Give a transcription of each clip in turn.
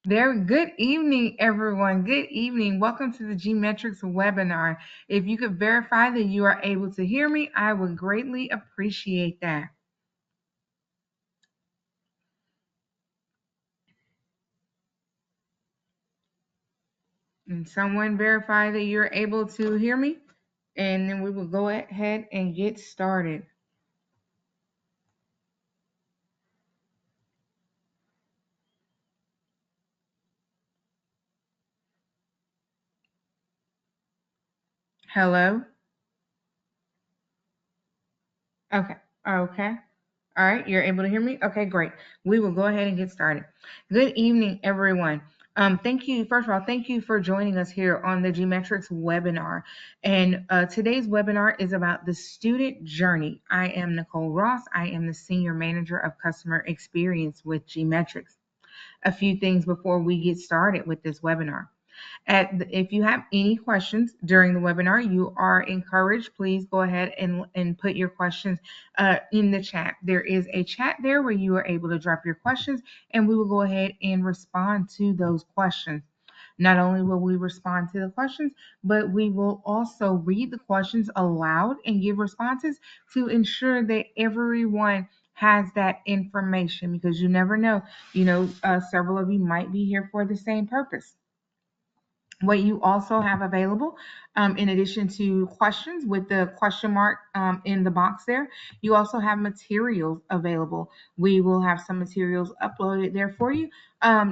There, good evening, everyone. Good evening. Welcome to the GMetrix webinar. If you could verify that you are able to hear me, I would greatly appreciate that. And someone verify that you're able to hear me, and then we will go ahead and get started. Hello? Okay. Okay. All right, you're able to hear me? Okay, great. We will go ahead and get started. Good evening, everyone. Thank you. First of all, thank you for joining us here on the GMetrix webinar. And today's webinar is about the student journey. I am Nicole Ross. I am the Senior Manager of Customer Experience with GMetrix. A few things before we get started with this webinar. If you have any questions during the webinar, you are encouraged. Please go ahead and put your questions in the chat. There is a chat there where you are able to drop your questions, and we will go ahead and respond to those questions. Not only will we respond to the questions, but we will also read the questions aloud and give responses to ensure that everyone has that information, because you never know, several of you might be here for the same purpose. What you also have available, in addition to questions with the question mark in the box there, you also have materials available. We will have some materials uploaded there for you.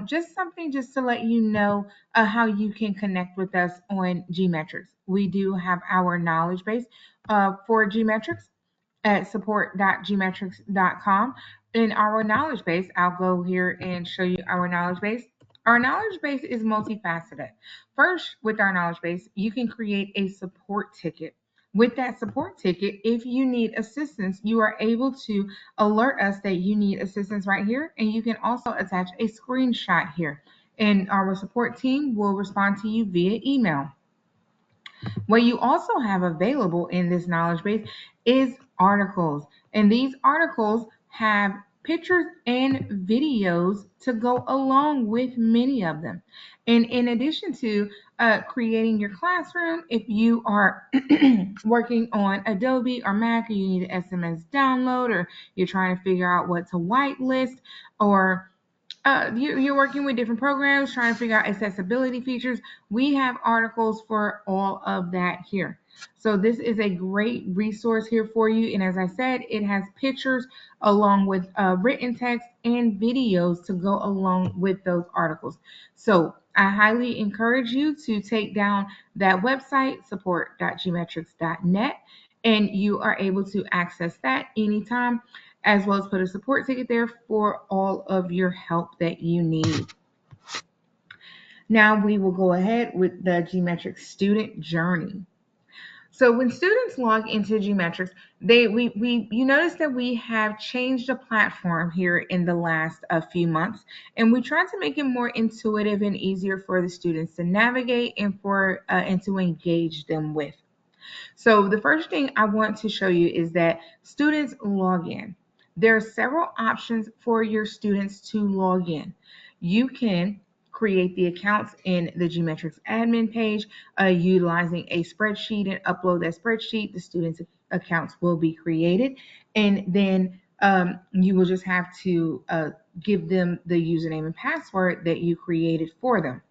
Just something just to let you know how you can connect with us on GMetrix. We do have our knowledge base for GMetrix at support.gmetrix.com. In our knowledge base, I'll go here and show you our knowledge base. Our knowledge base is multifaceted. First, with our knowledge base, you can create a support ticket. With that support ticket, if you need assistance, you are able to alert us that you need assistance right here, and you can also attach a screenshot here, and our support team will respond to you via email. What you also have available in this knowledge base is articles, and these articles have pictures and videos to go along with many of them. And in addition to creating your classroom, if you are working on Adobe or Mac, or you need an SMS download, or you're trying to figure out what to whitelist, or you're working with different programs, trying to figure out accessibility features. We have articles for all of that here. So this is a great resource here for you. And as I said, it has pictures along with written text and videos to go along with those articles. So I highly encourage you to take down that website, support.gmetrix.net, and you are able to access that anytime, as well as put a support ticket there for all of your help that you need. Now we will go ahead with the GMetrix student journey. So when students log into GMetrix, you notice that we have changed the platform here in the last few months, and we try to make it more intuitive and easier for the students to navigate and to engage them with. So the first thing I want to show you is that students log in. There are several options for your students to log in. You can create the accounts in the GMetrix admin page utilizing a spreadsheet and upload that spreadsheet. The students' accounts will be created, and then you will just have to give them the username and password that you created for them.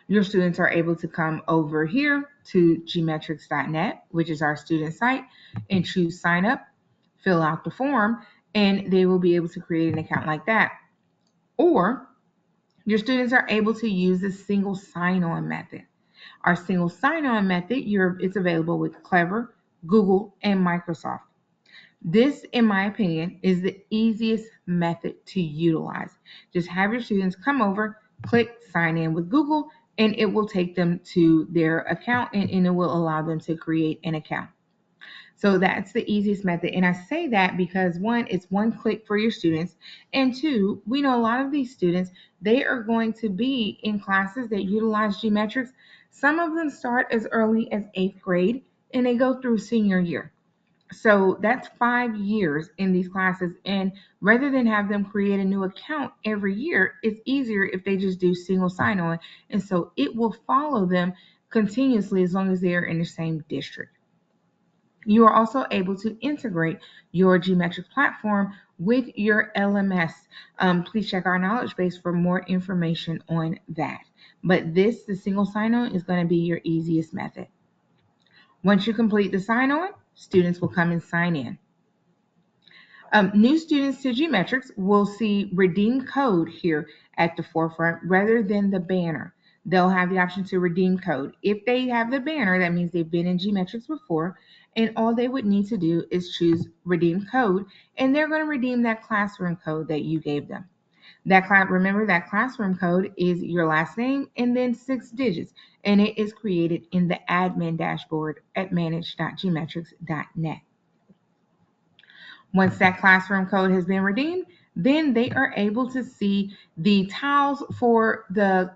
Your students are able to come over here to gmetrix.net, which is our student site, and choose sign up, fill out the form, and they will be able to create an account like that. Or your students are able to use the single sign-on method. Our single sign-on method, it's available with Clever, Google, and Microsoft. This, in my opinion, is the easiest method to utilize. Just have your students come over, click sign in with Google, and it will take them to their account, and it will allow them to create an account. So that's the easiest method. And I say that because one, it's one click for your students. And two, we know a lot of these students, they are going to be in classes that utilize GMetrix. Some of them start as early as 8th grade and they go through senior year. So that's 5 years in these classes. And rather than have them create a new account every year, it's easier if they just do single sign on. And so it will follow them continuously as long as they are in the same district. You are also able to integrate your GMetrix platform with your LMS. Please check our knowledge base for more information on that. But the single sign on, is going to be your easiest method. Once you complete the sign on, students will come and sign in. New students to GMetrix will see redeem code here at the forefront rather than the banner. They'll have the option to redeem code. If they have the banner, that means they've been in GMetrix before, and all they would need to do is choose redeem code, and they're going to redeem that classroom code that you gave them. Remember that classroom code is your last name and then 6 digits, and it is created in the admin dashboard at manage.gmetrix.net. Once that classroom code has been redeemed, then they are able to see the tiles for the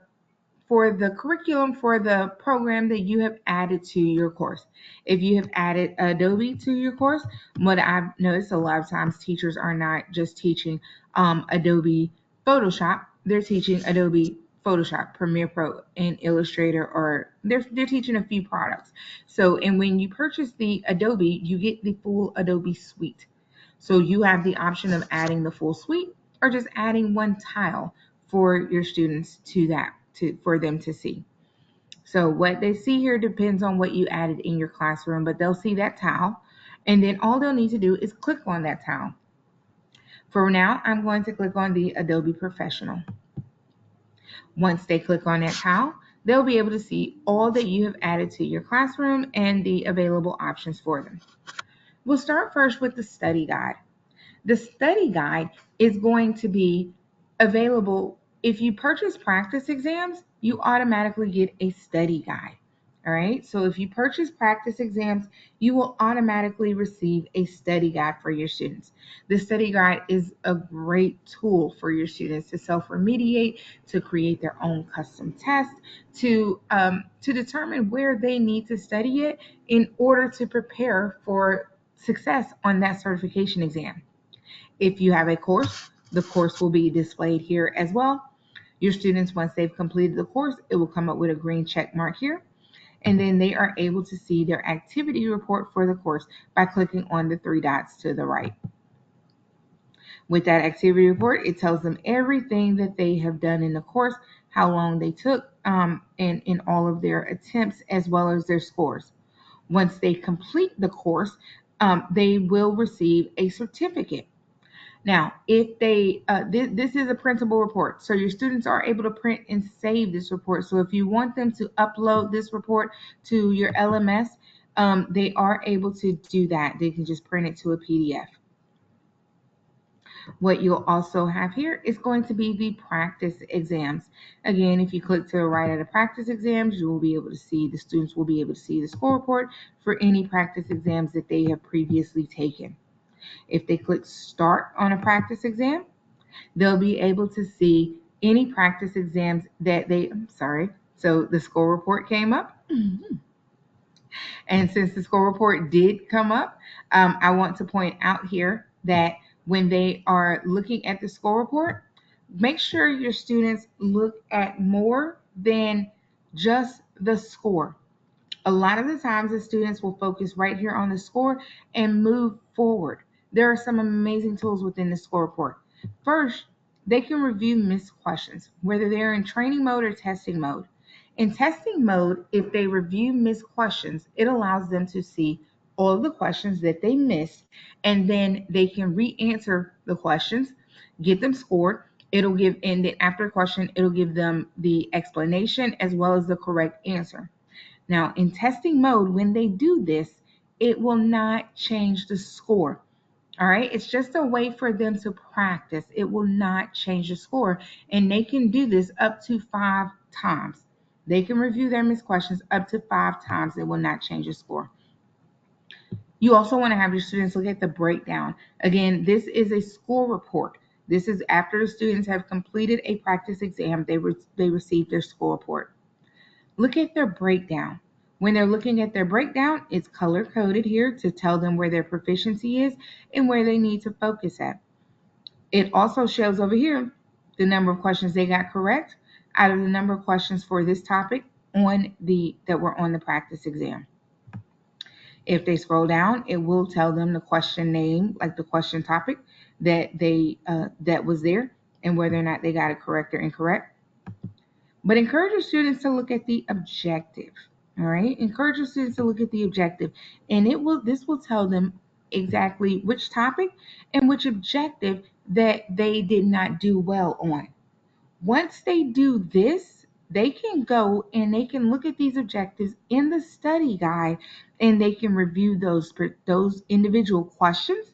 curriculum for the program that you have added to your course. If you have added Adobe to your course, what I've noticed a lot of times teachers are not just teaching Adobe Photoshop, they're teaching Adobe Photoshop, Premiere Pro, and Illustrator, or they're teaching a few products. So, and when you purchase the Adobe, you get the full Adobe suite. So you have the option of adding the full suite or just adding one tile for your students for them to see. So what they see here depends on what you added in your classroom, but they'll see that tile, and then all they'll need to do is click on that tile. For now, I'm going to click on the Adobe Professional. Once they click on that tile, they'll be able to see all that you have added to your classroom and the available options for them. We'll start first with the study guide. The study guide is going to be available. If you purchase practice exams, you automatically get a study guide. All right. So if you purchase practice exams, you will automatically receive a study guide for your students. The study guide is a great tool for your students to self-remediate, to create their own custom test, to determine where they need to study it in order to prepare for success on that certification exam. If you have a course, the course will be displayed here as well. Your students, once they've completed the course, it will come up with a green check mark here. And then they are able to see their activity report for the course by clicking on the 3 dots to the right. With that activity report, it tells them everything that they have done in the course, how long they took, and in all of their attempts, as well as their scores. Once they complete the course, they will receive a certificate. Now, if this is a printable report, so your students are able to print and save this report. So if you want them to upload this report to your LMS, they are able to do that. They can just print it to a PDF. What you'll also have here is going to be the practice exams. Again, if you click to the right of the practice exams, you will be able to see, the students will be able to see the score report for any practice exams that they have previously taken. If they click start on a practice exam, they'll be able to see any practice exams that so the score report came up. And since the score report did come up, I want to point out here that when they are looking at the score report, make sure your students look at more than just the score. A lot of the times the students will focus right here on the score and move forward. There are some amazing tools within the score report. First, they can review missed questions, whether they're in training mode or testing mode. In testing mode, if they review missed questions, it allows them to see all of the questions that they missed, and then they can re-answer the questions, get them scored. And then after the question, it'll give them the explanation as well as the correct answer. Now, in testing mode, when they do this, it will not change the score. All right, it's just a way for them to practice. It will not change the score, and they can do this up to 5 times. They can review their missed questions up to 5 times. It will not change the score. You also want to have your students look at the breakdown. Again, this is a score report. This is after the students have completed a practice exam, they receive their score report. Look at their breakdown. When they're looking at their breakdown, it's color coded here to tell them where their proficiency is and where they need to focus at. It also shows over here the number of questions they got correct out of the number of questions for this topic that were on the practice exam. If they scroll down, it will tell them the question name, like the question topic that was there, and whether or not they got it correct or incorrect. But encourage your students to look at the objective. All right, encourage your students to look at the objective, and this will tell them exactly which topic and which objective that they did not do well on. Once they do this, they can go and they can look at these objectives in the study guide, and they can review those individual questions,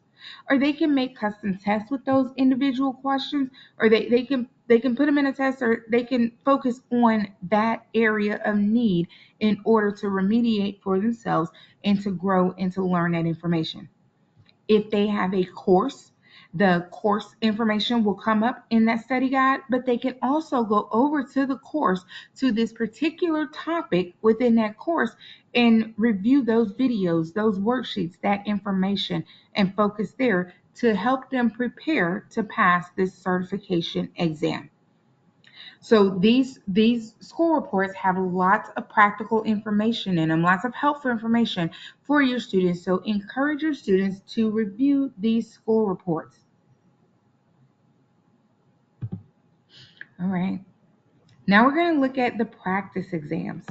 or they can make custom tests with those individual questions, or they can put them in a test, or they can focus on that area of need in order to remediate for themselves and to grow and to learn that information. If they have a course, the course information will come up in that study guide, but they can also go over to the course, to this particular topic within that course, and review those videos, those worksheets, that information, and focus there to help them prepare to pass this certification exam. So these school reports have lots of practical information in them, lots of helpful information for your students. So encourage your students to review these school reports. All right. Now we're going to look at the practice exams.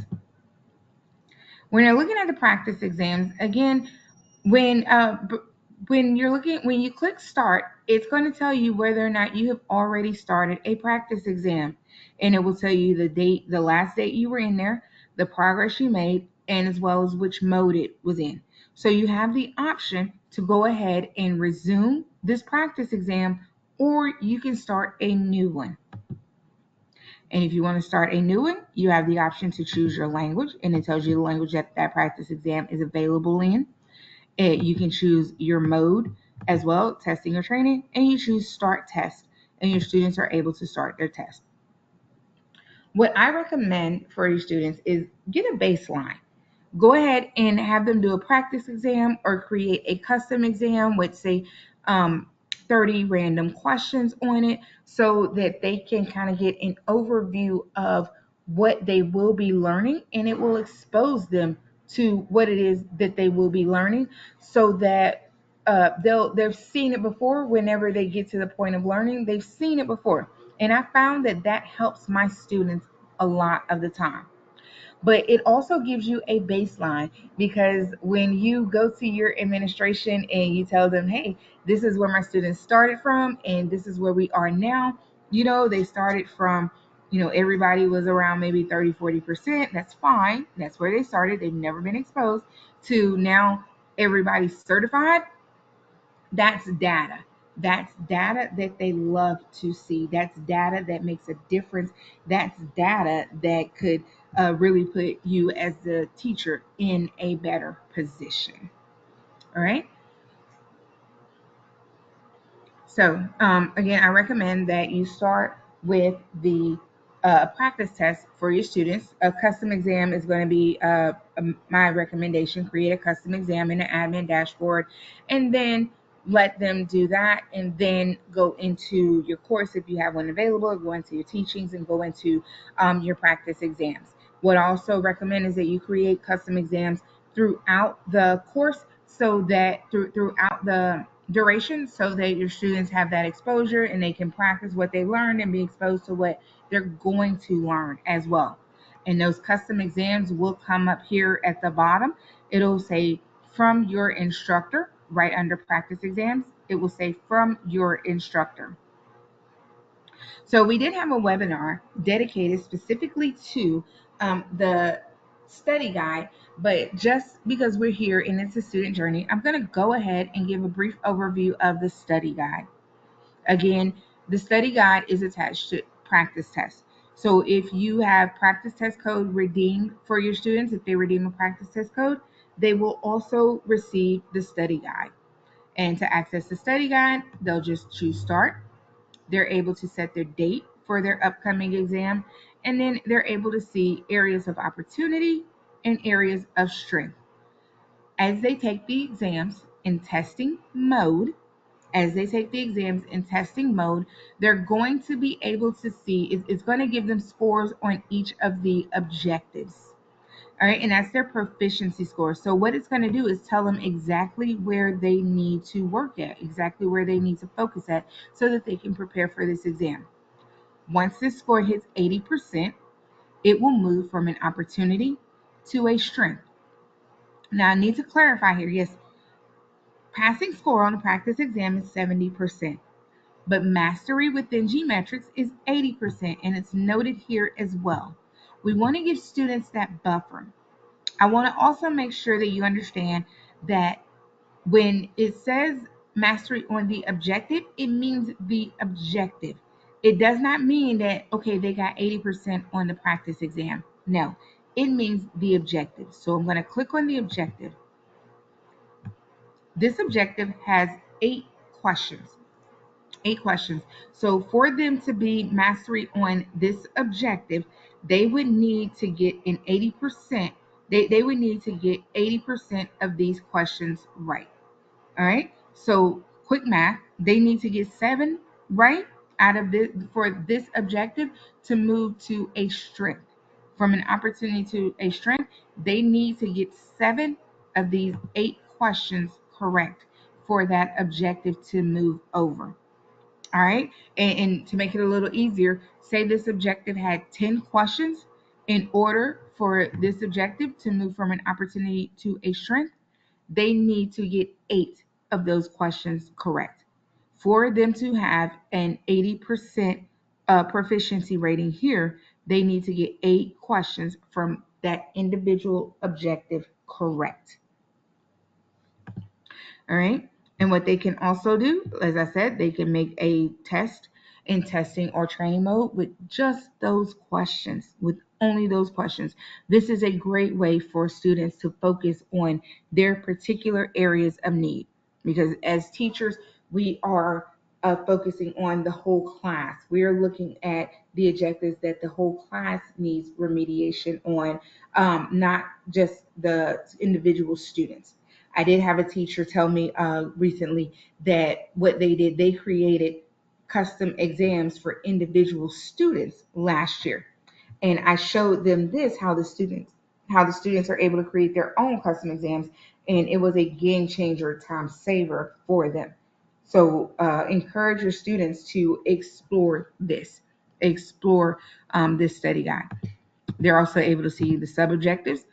When you're looking at the practice exams, again, when when you click start, it's going to tell you whether or not you have already started a practice exam, and it will tell you the date, the last date you were in there, the progress you made, and as well as which mode it was in. So you have the option to go ahead and resume this practice exam, or you can start a new one. And if you want to start a new one, you have the option to choose your language, and it tells you the language that that practice exam is available in. You can choose your mode as well, testing or training, and you choose start test, and your students are able to start their test. What I recommend for your students is get a baseline. Go ahead and have them do a practice exam or create a custom exam with, say, um, 30 random questions on it, so that they can kind of get an overview of what they will be learning, and it will expose them to what it is that they will be learning, so that they've seen it before. Whenever they get to the point of learning, they've seen it before, and I found that that helps my students a lot of the time. But it also gives you a baseline, because when you go to your administration and you tell them, hey, this is where my students started from and this is where we are now, they started from, everybody was around maybe 30-40%. That's fine. That's where they started. They've never been exposed to now everybody's certified. That's data. That's data that they love to see. That's data that makes a difference. That's data that could really put you as the teacher in a better position. All right. So again, I recommend that you start with the practice test for your students. A custom exam is going to be my recommendation. Create a custom exam in the admin dashboard, and then let them do that, and then go into your course if you have one available, go into your teachings, and go into your practice exams. What I also recommend is that you create custom exams throughout the course, so that throughout the duration, so that your students have that exposure and they can practice what they learned and be exposed to what they're going to learn as well. And those custom exams will come up here at the bottom. It'll say from your instructor right under practice exams. It will say from your instructor. So we did have a webinar dedicated specifically to the study guide, but just because we're here and it's a student journey, I'm going to go ahead and give a brief overview of the study guide. Again, the study guide is attached to practice tests. So if you have practice test code redeemed for your students, if they redeem a practice test code, they will also receive the study guide. And to access the study guide, they'll just choose start. They're able to set their date for their upcoming exam, and then they're able to see areas of opportunity and areas of strength. As they take the exams in testing mode, they're going to be able to see, it's going to give them scores on each of the objectives. All right, and that's their proficiency score. So what it's going to do is tell them exactly where they need to work at, exactly where they need to focus at, so that they can prepare for this exam. Once this score hits 80%, it will move from an opportunity to a strength. Now, I need to clarify here. Yes, passing score on a practice exam is 70%, but mastery within GMetrix is 80%, and it's noted here as well. We want to give students that buffer. I want to also make sure that you understand that when it says mastery on the objective, it means the objective. It does not mean that, okay, they got 80% on the practice exam. No, it means the objective. So I'm going to click on the objective. This objective has 8 questions. 8 questions. So for them to be mastery on this objective, they would need to get an 80%. They would need to get 80% of these questions right. All right. So quick math, they need to get 7 right out of this for this objective to move to a strength. From an opportunity to a strength, they need to get 7 of these 8 questions correct for that objective to move over. All right. And to make it a little easier, say this objective had 10 questions. In order for this objective to move from an opportunity to a strength, they need to get 8 of those questions correct. For them to have an 80% proficiency rating here, they need to get 8 questions from that individual objective correct. All right. And what they can also do, as I said, they can make a test in testing or training mode with just those questions, with only those questions. This is a great way for students to focus on their particular areas of need, because as teachers, we are focusing on the whole class. We are looking at the objectives that the whole class needs remediation on, not just the individual students. I did have a teacher tell me recently that what they did, they created custom exams for individual students last year. And I showed them this, how the students are able to create their own custom exams, and it was a game changer, time saver for them. So encourage your students to explore this study guide. They're also able to see the sub objectives,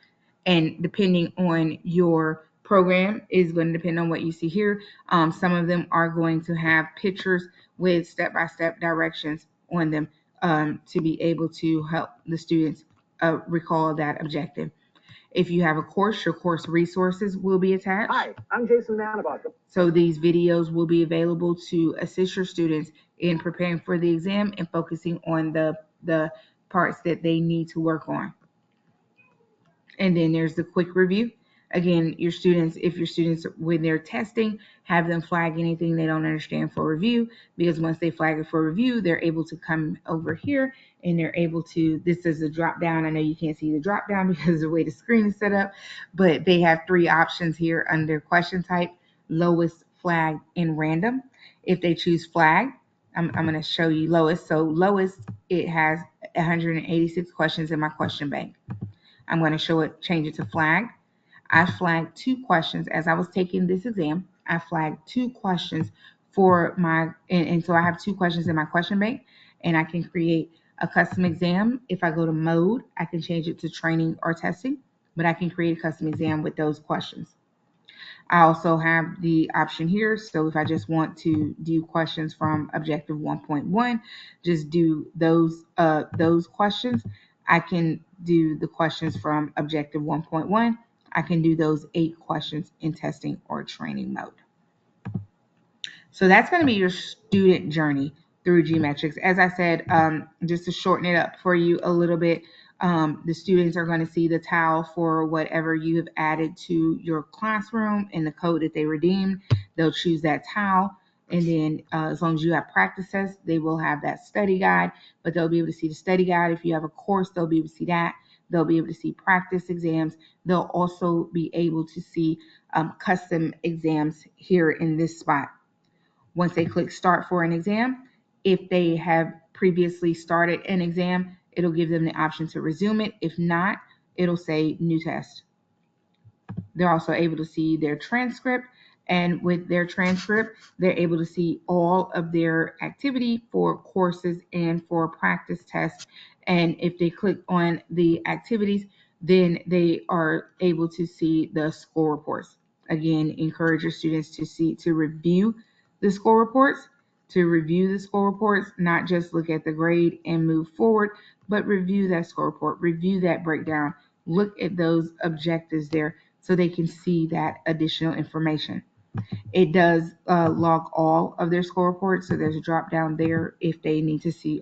and depending on your program is going to depend on what you see here. Some of them are going to have pictures with step-by-step directions on them, to be able to help the students recall that objective. If you have a course, your course resources will be attached. Hi, I'm Jason Manabock. So these videos will be available to assist your students in preparing for the exam and focusing on the parts that they need to work on. And then there's the quick review. Again, if your students, when they're testing, have them flag anything they don't understand for review, because once they flag it for review, they're able to come over here and they're able to, this is a drop down. I know you can't see the drop down because of the way the screen is set up, but they have 3 options here under question type: lowest, flag, and random. If they choose flag, I'm going to show you lowest. So lowest, it has 186 questions in my question bank. I'm going to change it to flag. I flagged 2 questions as I was taking this exam. I flagged 2 questions for and so I have 2 questions in my question bank, and I can create a custom exam. If I go to mode, I can change it to training or testing, but I can create a custom exam with those questions. I also have the option here. So if I just want to do questions from objective 1.1, just do those questions. I can do the questions from objective 1.1. I can do those 8 questions in testing or training mode. So that's going to be your student journey through GMetrix. As I said, just to shorten it up for you a little bit, the students are going to see the tile for whatever you have added to your classroom and the code that they redeemed. They'll choose that tile. And then as long as you have practices, they will have that study guide, but they'll be able to see the study guide. If you have a course, they'll be able to see that. They'll be able to see practice exams. They'll also be able to see custom exams here in this spot. Once they click start for an exam, if they have previously started an exam, it'll give them the option to resume it. If not, it'll say new test. They're also able to see their transcript, and with their transcript, they're able to see all of their activity for courses and for practice tests. And if they click on the activities, then they are able to see the score reports. Again, encourage your students to review the score reports, not just look at the grade and move forward, but review that score report, review that breakdown, look at those objectives there so they can see that additional information. It does log all of their score reports, so there's a drop down there if they need to see.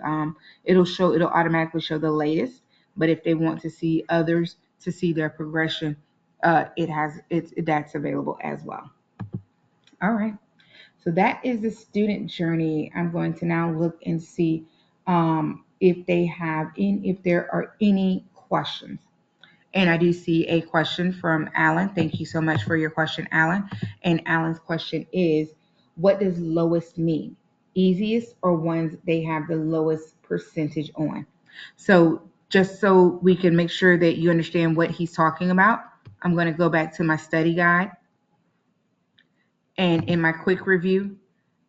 It'll automatically show the latest, but if they want to see others to see their progression, that's available as well. All right, so that is the student journey. I'm going to now look and see if there are any questions. And I do see a question from Alan. Thank you so much for your question, Alan. And Alan's question is, what does lowest mean? Easiest or ones they have the lowest percentage on? So just so we can make sure that you understand what he's talking about, I'm going to go back to my study guide. And in my quick review,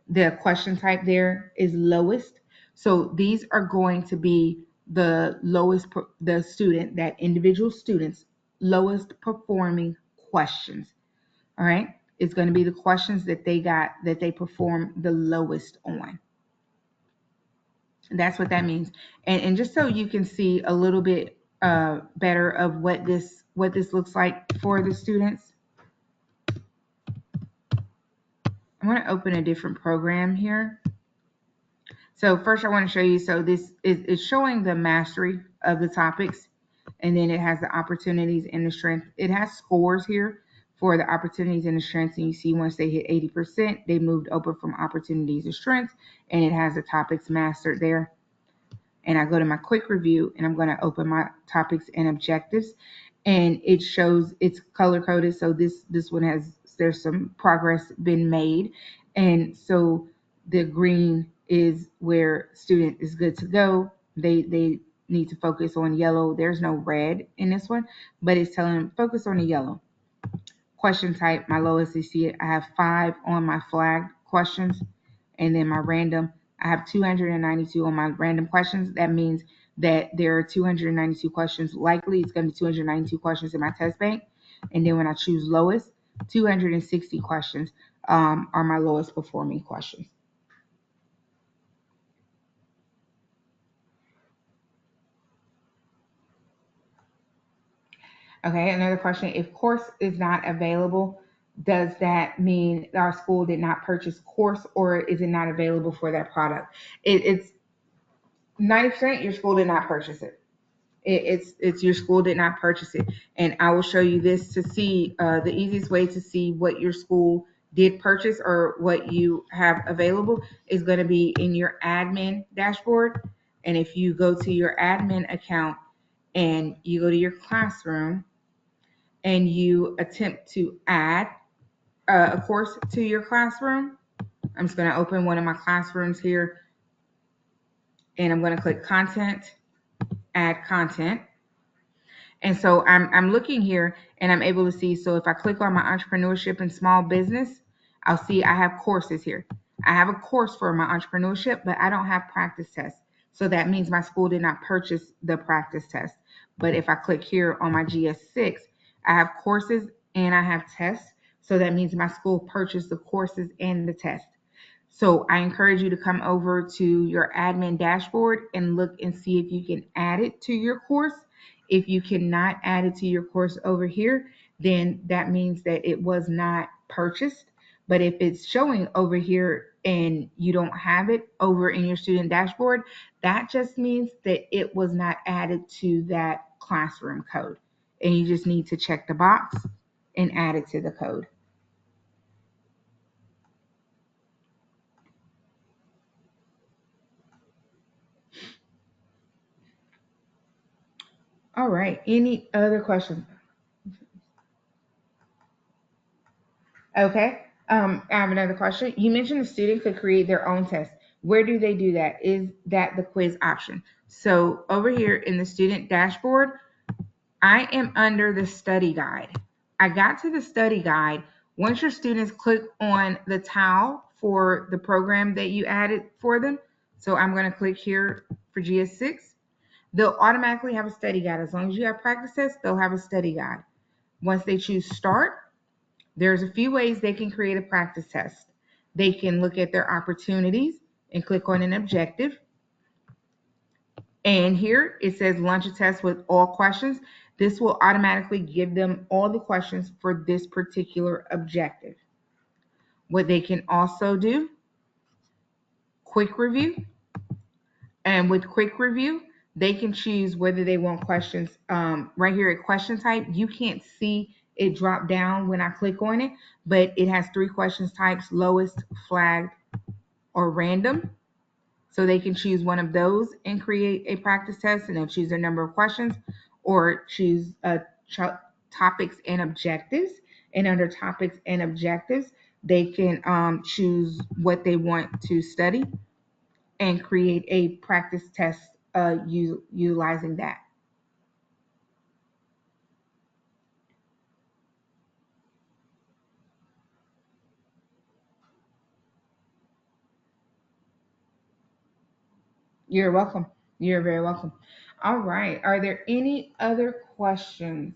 the question type there is lowest. So these are going to be the lowest, the student, that individual student's lowest performing questions. All right. It's going to be the questions that they perform the lowest on. That's what that means. And just so you can see a little bit better of what this looks like for the students, I'm going to open a different program here. So first I want to show you, so this is showing the mastery of the topics, and then it has the opportunities and the strength. It has scores here for the opportunities and the strengths, and you see once they hit 80%, they moved over from opportunities to strengths, and it has the topics mastered there. And I go to my quick review, and I'm going to open my topics and objectives, and it shows it's color coded. So this one there's some progress been made, and so the green is where student is good to go. They need to focus on yellow. There's no red in this one, but it's telling them focus on the yellow. Question type, my lowest, you see it, I have 5 on my flagged questions, and then my random, I have 292 on my random questions. That means that there are 292 questions. Likely it's going to be 292 questions in my test bank. And then when I choose lowest, 260 questions are my lowest performing questions. Okay, another question. If course is not available, does that mean our school did not purchase course, or is it not available for that product? It's 90% your school did not purchase it. It's your school did not purchase it. And I will show you this to see the easiest way to see what your school did purchase or what you have available is going to be in your admin dashboard. And if you go to your admin account and you go to your classroom and you attempt to add a course to your classroom, I'm just going to open one of my classrooms here, and I'm going to click content, add content. And so I'm looking here and I'm able to see, so if I click on my entrepreneurship and small business, I'll see I have courses here. I have a course for my entrepreneurship, but I don't have practice tests. So that means my school did not purchase the practice test. But if I click here on my GS6, I have courses and I have tests. So that means my school purchased the courses and the test. So I encourage you to come over to your admin dashboard and look and see if you can add it to your course. If you cannot add it to your course over here, then that means that it was not purchased. But if it's showing over here and you don't have it over in your student dashboard, that just means that it was not added to that classroom code. And you just need to check the box and add it to the code. All right. Any other questions? Okay. I have another question. You mentioned the student could create their own test. Where do they do that? Is that the quiz option? So over here in the student dashboard, I am under the study guide. I got to the study guide. Once your students click on the tile for the program that you added for them, so I'm going to click here for GS6, they'll automatically have a study guide. As long as you have practice tests, they'll have a study guide. Once they choose start, there's a few ways they can create a practice test. They can look at their opportunities and click on an objective. And here it says launch a test with all questions. This will automatically give them all the questions for this particular objective. What they can also do, quick review. And with quick review, they can choose whether they want questions. Right here at question type, you can't see it drop down when I click on it, but it has three questions types: lowest, flagged, or random. So they can choose one of those and create a practice test, and they'll choose their number of questions or choose topics and objectives. And under topics and objectives, they can choose what they want to study and create a practice test utilizing that. You're welcome. You're very welcome. All right. Are there any other questions?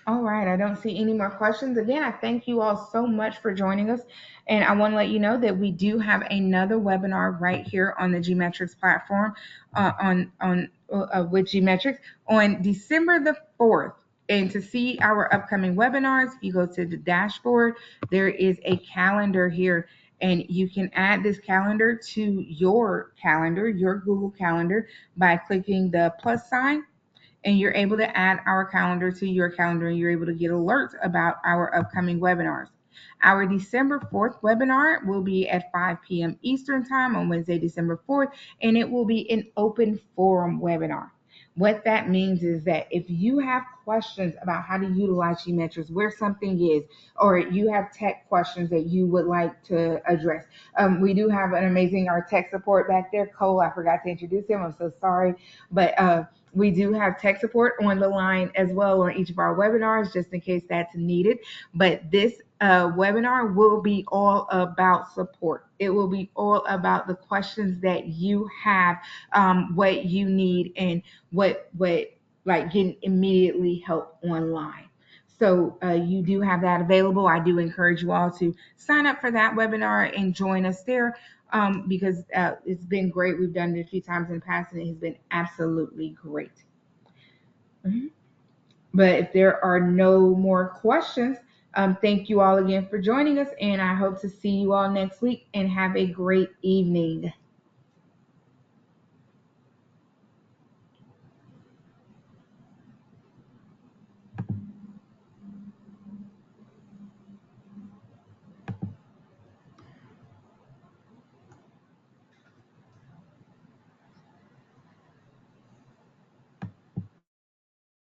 All right, I don't see any more questions. Again, I thank you all so much for joining us. And I want to let you know that we do have another webinar right here on the GMetrix platform with GMetrix on December the 4th. And to see our upcoming webinars, if you go to the dashboard, there is a calendar here. And you can add this calendar to your calendar, your Google Calendar, by clicking the plus sign, and you're able to add our calendar to your calendar, and you're able to get alerts about our upcoming webinars. Our December 4th webinar will be at 5 p.m. Eastern Time on Wednesday, December 4th, and it will be an open forum webinar. What that means is that if you have questions about how to utilize GMetrix, where something is, or you have tech questions that you would like to address, we do have an amazing our tech support back there. Cole, I forgot to introduce him. I'm so sorry, but we do have tech support on the line as well on each of our webinars, just in case that's needed. But this webinar will be all about support. It will be all about the questions that you have, what you need, and what like getting immediately help online. So you do have that available. I do encourage you all to sign up for that webinar and join us there, because it's been great. We've done it a few times in the past, and it has been absolutely great. Mhm. But if there are no more questions, thank you all again for joining us, and I hope to see you all next week, and have a great evening.